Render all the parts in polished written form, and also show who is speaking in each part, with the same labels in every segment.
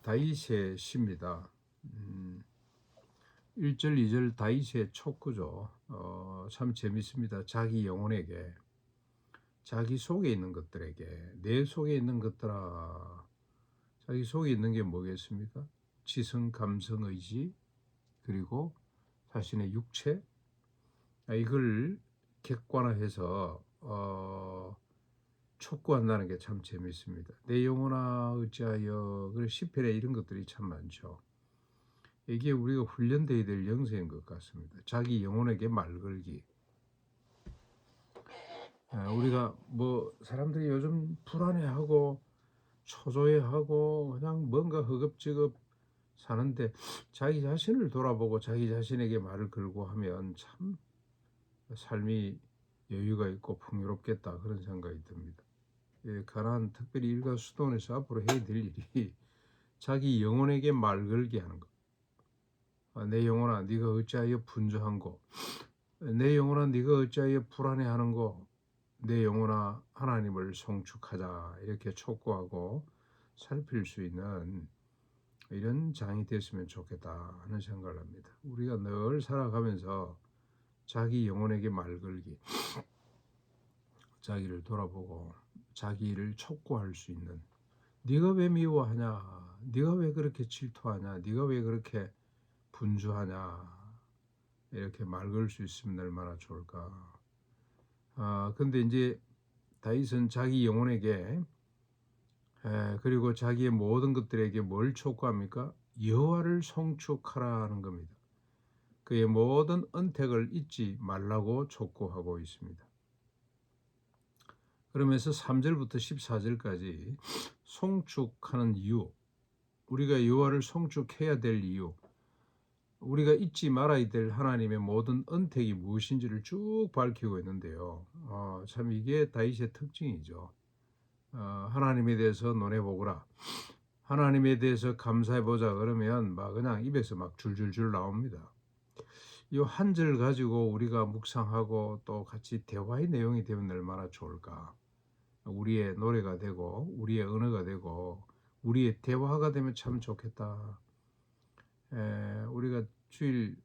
Speaker 1: 다윗의 시입니다. 1절, 2절 다윗의 촉구죠. 참 재밌습니다. 자기 영혼에게, 자기 속에 있는 것들에게, 내 속에 있는 것들아. 자기 속에 있는 게 뭐겠습니까? 지성, 감성, 의지, 그리고 자신의 육체. 이걸 객관화해서 촉구한다는 게 참 재밌습니다. 내 영혼아 어찌하여. 그래, 시편에 이런 것들이 참 많죠. 이게 우리가 훈련되어야 될 영성인 것 같습니다. 자기 영혼에게 말 걸기. 우리가 뭐 사람들이 요즘 불안해하고 초조해하고 그냥 뭔가 허겁지겁 사는데, 자기 자신을 돌아보고 자기 자신에게 말을 걸고 하면 참 삶이 여유가 있고 풍요롭겠다, 그런 생각이 듭니다. 가난, 특별히 일가 수도원에서 앞으로 해야 될 일이 자기 영혼에게 말 걸게 하는 것. 내 영혼아 네가 어찌하여 분주한고, 내 영혼아 네가 어찌하여 불안해하는고, 내 영혼아 하나님을 송축하자, 이렇게 촉구하고 살필 수 있는 이런 장이 됐으면 좋겠다 하는 생각을 합니다. 우리가 늘 살아가면서 자기 영혼에게 말 걸기, 자기를 돌아보고 자기를 촉구할 수 있는, 네가 왜 미워하냐, 네가 왜 그렇게 질투하냐, 네가 왜 그렇게 분주하냐, 이렇게 말 걸 수 있으면 얼마나 좋을까. 근데 이제 다윗은 자기 영혼에게, 그리고 자기의 모든 것들에게 뭘 촉구합니까? 여호와를 송축하라는 겁니다. 그의 모든 언택을 잊지 말라고 촉구하고 있습니다. 그러면서 3절부터 14절까지 송축하는 이유, 우리가 여호와를 송축해야 될 이유, 우리가 잊지 말아야 될 하나님의 모든 언택이 무엇인지를 쭉 밝히고 있는데요. 참 이게 다윗의 특징이죠. 하나님에 대해서 논해보거라, 하나님에 대해서 감사해보자, 그러면 막 그냥 입에서 막 줄줄줄 나옵니다. 이 한 절 가지고 우리가 묵상하고 또 같이 대화의 내용이 되면 얼마나 좋을까. 우리의 노래가 되고 우리의 언어가 되고 우리의 대화가 되면 참 좋겠다. 우리가 주일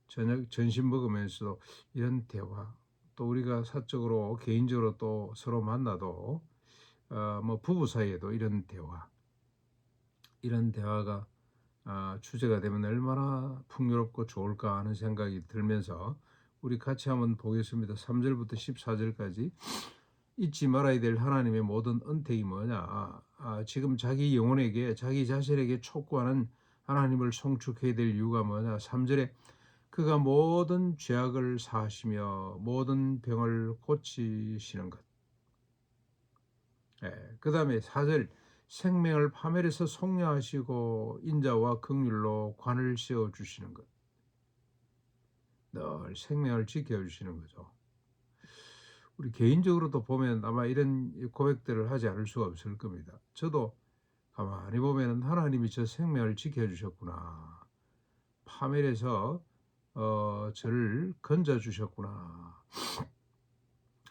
Speaker 1: 저녁 점심 먹으면서 이런 대화, 또 우리가 사적으로 개인적으로 또 서로 만나도 뭐 부부 사이에도 이런 대화가 주제가 되면 얼마나 풍요롭고 좋을까 하는 생각이 들면서 우리 같이 한번 보겠습니다. 3절부터 14절까지. 잊지 말아야 될 하나님의 모든 언택이 뭐냐. 지금 자기 영혼에게, 자기 자신에게 촉구하는 하나님을 송축해야 될 이유가 뭐냐. 3절에 그가 모든 죄악을 사하시며 모든 병을 고치시는 것. 그 다음에 4절, 생명을 파멸해서 속량하시고 인자와 긍휼로 관을 씌워주시는 것. 늘 생명을 지켜주시는 거죠. 우리 개인적으로도 보면 아마 이런 고백들을 하지 않을 수가 없을 겁니다. 저도 가만히 보면 하나님이 저 생명을 지켜주셨구나, 파멸해서 저를 건져주셨구나,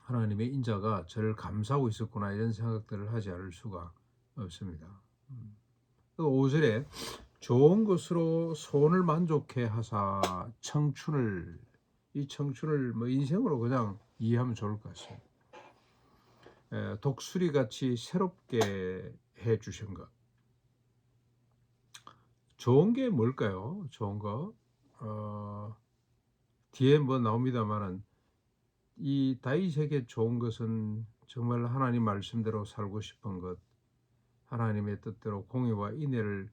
Speaker 1: 하나님의 인자가 저를 감싸고 있었구나, 이런 생각들을 하지 않을 수가 없습니다. 5절에 좋은 것으로 손을 만족해 하사 이 청춘을 뭐 인생으로 그냥 이해하면 좋을 것 같습니다. 독수리 같이 새롭게 해 주신 것. 좋은 게 뭘까요? 좋은 거. 뒤에 뭐 나옵니다만은 이 다윗에게 좋은 것은 정말 하나님 말씀대로 살고 싶은 것, 하나님의 뜻대로 공의와 인애를,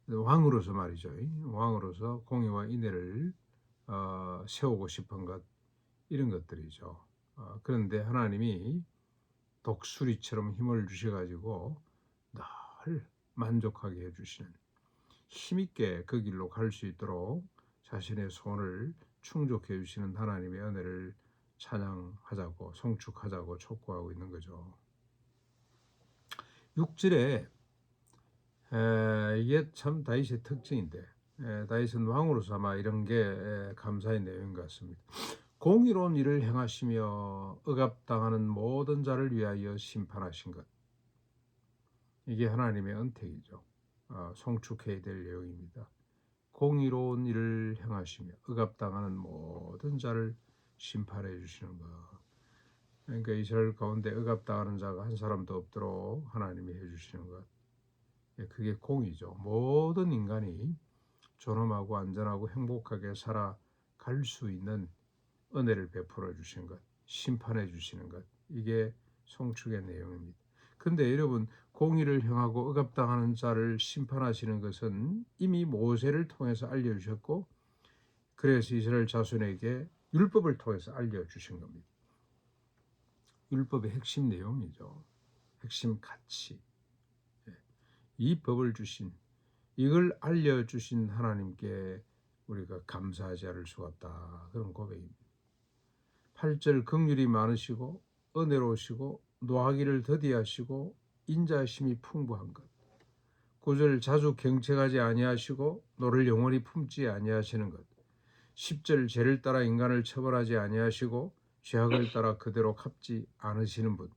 Speaker 1: 왕으로서 말이죠. 왕으로서 공의와 인애를 세우고 싶은 것, 이런 것들이죠. 그런데 하나님이 독수리처럼 힘을 주셔가지고 늘 만족하게 해주시는, 힘있게 그 길로 갈 수 있도록 자신의 손을 충족해 주시는 하나님의 은혜를 찬양하자고, 송축하자고 촉구하고 있는 거죠. 6절에 이게 참 다윗의 특징인데, 다윗은 왕으로서 아마 이런 게 감사의 내용인 것 같습니다. 공의로운 일을 행하시며 억압당하는 모든 자를 위하여 심판하신 것. 이게 하나님의 은택이죠. 송축해야 될 내용입니다. 공의로운 일을 행하시며 억압당하는 모든 자를 심판해 주시는 것. 그러니까 이스라엘 가운데 억압당하는 자가 한 사람도 없도록 하나님이 해주시는 것. 그게 공의죠. 모든 인간이 존엄하고 안전하고 행복하게 살아갈 수 있는 은혜를 베풀어 주신 것, 심판해 주시는 것. 이게 송축의 내용입니다. 근데 여러분, 공의를 행하고 억압당하는 자를 심판하시는 것은 이미 모세를 통해서 알려주셨고, 그래서 이스라엘 자손에게 율법을 통해서 알려주신 겁니다. 율법의 핵심 내용이죠. 핵심 가치. 이 법을 주신, 이걸 알려주신 하나님께 우리가 감사하지 않을 수가 없다. 그런 고백입니다. 8절 긍휼이 많으시고 은혜로우시고 노하기를 더디하시고 인자심이 풍부한 것. 9절 자주 경책하지 아니하시고 노를 영원히 품지 아니하시는 것. 10절 죄를 따라 인간을 처벌하지 아니하시고 죄악을 따라 그대로 갚지 않으시는 분.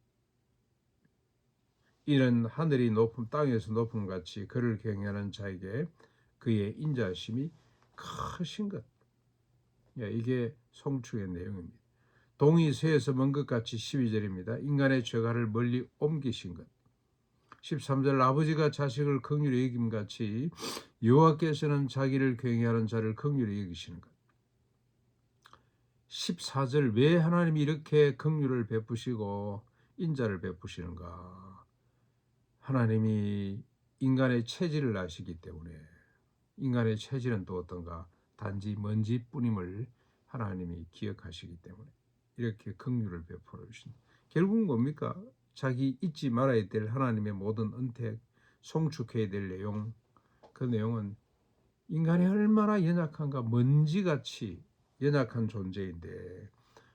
Speaker 1: 이는 하늘이 높음 땅에서 높음 같이 그를 경외하는 자에게 그의 인자심이 크신 것. 이게 송축의 내용입니다. 동이 쇠에서 먼 것 같이 12절입니다. 인간의 죄가를 멀리 옮기신 것. 13절 아버지가 자식을 긍휼히 여김같이 여호와께서는 자기를 경외하는 자를 긍휼히 여기시는 것. 14절 왜 하나님이 이렇게 긍휼을 베푸시고 인자를 베푸시는가? 하나님이 인간의 체질을 아시기 때문에. 인간의 체질은 또 어떤가? 단지 먼지뿐임을 하나님이 기억하시기 때문에 이렇게 긍휼을 베풀어 주신. 결국은 뭡니까? 자기 잊지 말아야 될 하나님의 모든 은택, 송축해야 될 내용. 그 내용은 인간이 얼마나 연약한가, 먼지같이 연약한 존재인데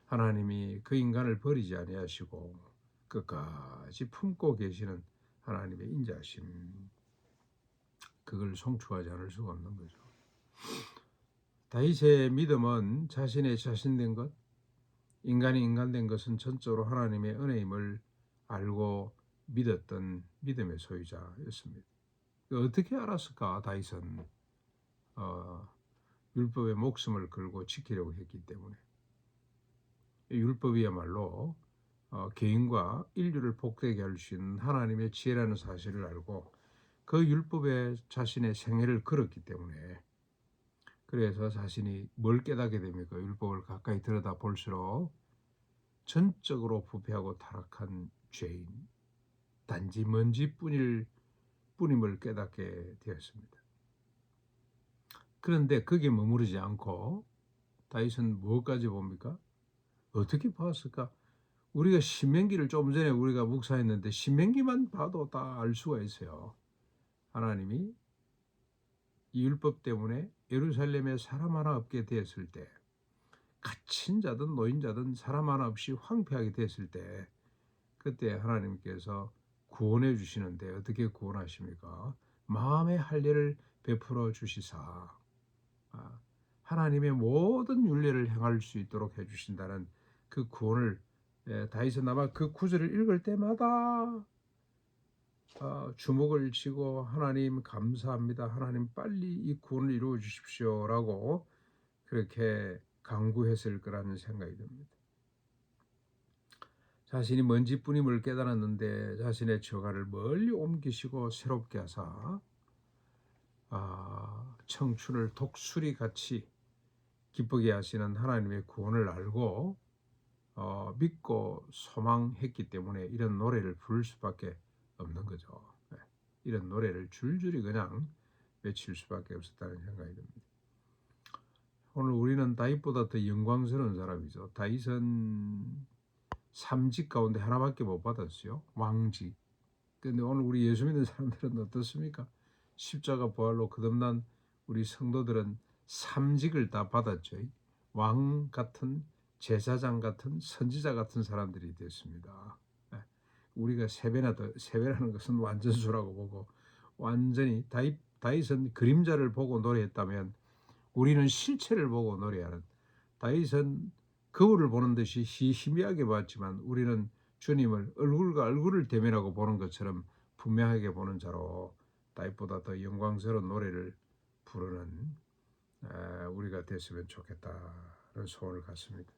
Speaker 1: 하나님이 그 인간을 버리지 아니하시고 끝까지 품고 계시는 하나님의 인자심. 그걸 송축하지 않을 수가 없는 거죠. 다윗의 믿음은 자신의 자신된 것, 인간이 인간된 것은 전적으로 하나님의 은혜임을 알고 믿었던 믿음의 소유자였습니다. 어떻게 알았을까? 다윗은 율법의 목숨을 걸고 지키려고 했기 때문에. 율법이야말로 개인과 인류를 복되게 할 수 있는 하나님의 지혜라는 사실을 알고 그 율법에 자신의 생애를 걸었기 때문에, 그래서 자신이 뭘 깨닫게 됩니까? 율법을 가까이 들여다 볼수록 전적으로 부패하고 타락한 죄인, 단지 먼지뿐임을 깨닫게 되었습니다. 그런데 거기에 머무르지 않고 다윗은 무엇까지 봅니까? 어떻게 봤을까? 우리가 신명기를 좀 전에 우리가 묵상했는데 신명기만 봐도 다 알 수가 있어요. 하나님이 이 율법 때문에 예루살렘에 사람 하나 없게 되었을 때, 갇힌 자든 노인자든 사람 하나 없이 황폐하게 됐을 때, 그때 하나님께서 구원해 주시는데 어떻게 구원하십니까? 마음의 할례를 베풀어 주시사 하나님의 모든 율례를 행할 수 있도록 해주신다는 그 구원을, 다윗은 아마 그 구절을 읽을 때마다 주먹을 쥐고 하나님 감사합니다. 하나님 빨리 이 구원을 이루어 주십시오라고 그렇게 간구했을 거라는 생각이 듭니다. 자신이 먼지뿐임을 깨달았는데 자신의 처가를 멀리 옮기시고 새롭게 하사 청춘을 독수리 같이 기쁘게 하시는 하나님의 구원을 알고 믿고 소망했기 때문에 이런 노래를 부를 수밖에 없는 거죠. 이런 노래를 줄줄이 그냥 외칠 수밖에 없었다는 생각이 듭니다. 오늘 우리는 다윗보다 더 영광스러운 사람이죠. 다윗은 3직 가운데 하나밖에 못 받았어요. 왕직. 그런데 오늘 우리 예수 믿는 사람들은 어떻습니까? 십자가 부활로 거듭난 우리 성도들은 3직을 다 받았죠. 왕 같은, 제사장 같은, 선지자 같은 사람들이 됐습니다. 우리가 3배라는 것은 완전수라고 보고, 완전히 다윗은 그림자를 보고 노래했다면 우리는 실체를 보고 노래하는, 다윗은 거울을 보는 듯이 희미하게 봤지만 우리는 주님을 얼굴과 얼굴을 대면하고 보는 것처럼 분명하게 보는 자로 다윗보다 더 영광스러운 노래를 부르는 우리가 됐으면 좋겠다는 소원을 갖습니다.